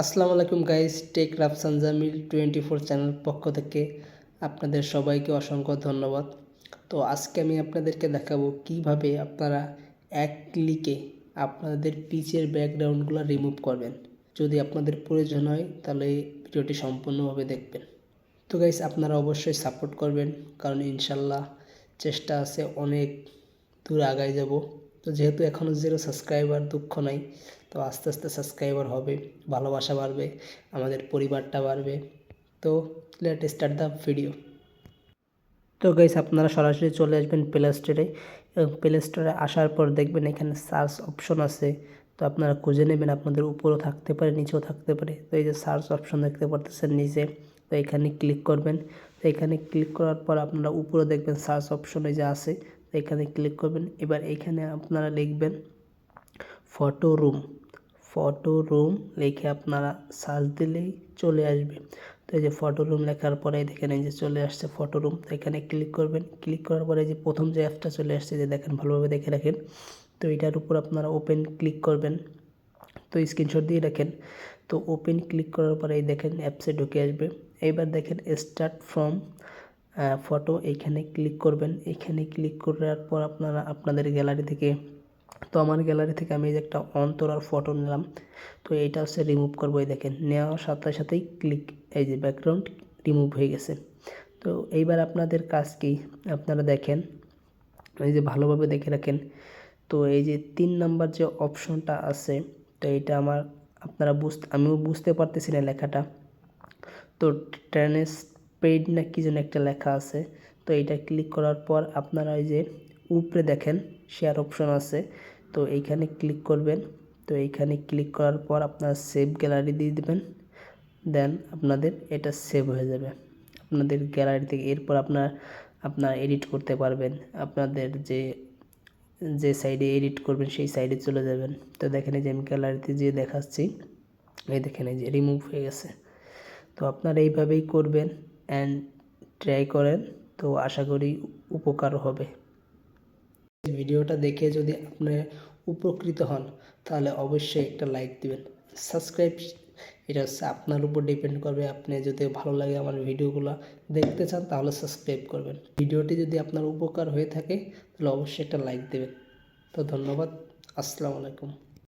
আসসালামু আলাইকুম guys, tech Rafsan Jamil 24 channel পক্ষ থেকে আপনাদের সবাইকে অসংখ্য ধন্যবাদ। তো আজকে আমি আপনাদেরকে দেখাবো কিভাবে আপনারা এক ক্লিকে আপনাদের পিচের ব্যাকগ্রাউন্ডগুলো রিমুভ করবেন। যদি আপনাদের প্রয়োজন হয় তাহলে এই ভিডিওটি সম্পূর্ণভাবে দেখবেন। তো গাইস, আপনারা অবশ্যই সাপোর্ট করবেন, কারণ ইনশাল্লাহ চেষ্টা আছে অনেক দূর আগায় যাব। তো যেহেতু এখনও 0 সাবস্ক্রাইবার, দুঃখ নাই। তো আস্তে আস্তে সাবস্ক্রাইবার হবে, ভালোবাসা বাড়বে, আমাদের পরিবারটা বাড়বে। তো লেট স্টার্ট দ্য ভিডিও। তো গাইস, আপনারা সরাসরি চলে আসবেন প্লে স্টোরে এবং প্লে স্টোরে আসার পর দেখবেন এখানে সার্চ অপশন আছে। তো আপনারা খুঁজে নেবেন, আপনাদের উপরেও থাকতে পারে, নিচেও থাকতে পারে। তো এই যে সার্চ অপশন দেখতে পারতেছেন নিচে, তো এখানে ক্লিক করবেন। তো এখানে ক্লিক করার পর আপনারা উপরে দেখবেন সার্চ অপশনে যে আছে, তো এখানে ক্লিক করবেন। এবার এখানে আপনারা লিখবেন ফটো রুম। ফটো রুম লিখে আপনারা সার্চ দিলেই চলে আসবে। তো এই যে ফটো রুম লেখার পরে দেখেন এই যে চলে আসছে ফটো রুম। তো এখানে ক্লিক করবেন। ক্লিক করার পরে যে প্রথম যে অ্যাপটা চলে আসছে, যে দেখেন ভালোভাবে দেখে রাখেন। তো এটার উপর আপনারা ওপেন ক্লিক করবেন। তো স্ক্রিনশট দিয়ে রাখেন। তো ওপেন ক্লিক করার পরে এই দেখেন অ্যাপসে ঢুকে আসবে। এইবার দেখেন স্টার্ট ফ্রম ফটো, এইখানে ক্লিক করবেন। এখানে ক্লিক করার পর আপনারা আপনাদের গ্যালারি থেকে, তো আমার গ্যালারি থেকে আমি এই যে একটা অন্তরার ফটো নিলাম। তো এইটা হচ্ছে রিমুভ করবো। এই দেখেন নেওয়ার সাথে সাথেই ক্লিক, এই যে ব্যাকগ্রাউন্ড রিমুভ হয়ে গেছে। তো এইবার আপনাদের কাজ কি, আপনারা দেখেন এই যে ভালোভাবে দেখে রাখেন। তো এই যে 3 নাম্বার যে অপশনটা আছে, তো এইটা আমার আপনারা আমিও বুঝতে পারতেছি না লেখাটা। তো ট্রান্স পেইড না কি যেন একটা লেখা আছে। তো এইটা ক্লিক করার পর আপনারা এই যে উপরে দেখেন শেয়ার অপশন আছে, তো এইখানে ক্লিক করবেন। তো এইখানে ক্লিক করার পর আপনারা সেভ গ্যালারি দিয়ে দেবেন। দেন আপনাদের এটা সেভ হয়ে যাবে আপনাদের গ্যালারি থেকে। এরপর আপনারা এডিট করতে পারবেন। আপনাদের যে সাইডে এডিট করবেন সেই সাইডে চলে যাবেন। তো দেখেন এই যে আমি গ্যালারিতে যেয়ে দেখাচ্ছি, এই দেখেন এই যে রিমুভ হয়ে গেছে। তো আপনারা এইভাবেই করবেন অ্যান্ড ট্রাই করেন। তো আশা করি উপকার হবে। ভিডিওটা দেখে যদি আপনি উপকৃত হন তাহলে অবশ্যই একটা লাইক দিবেন। সাবস্ক্রাইব, এটা হচ্ছে আপনার উপর ডিপেন্ড করবে। আপনি যদি ভালো লাগে আমার ভিডিওগুলো দেখতে চান তাহলে সাবস্ক্রাইব করবেন। ভিডিওটি যদি আপনার উপকার হয়ে থাকে তাহলে অবশ্যই একটা লাইক দেবেন। তো ধন্যবাদ। আসসালামু আলাইকুম।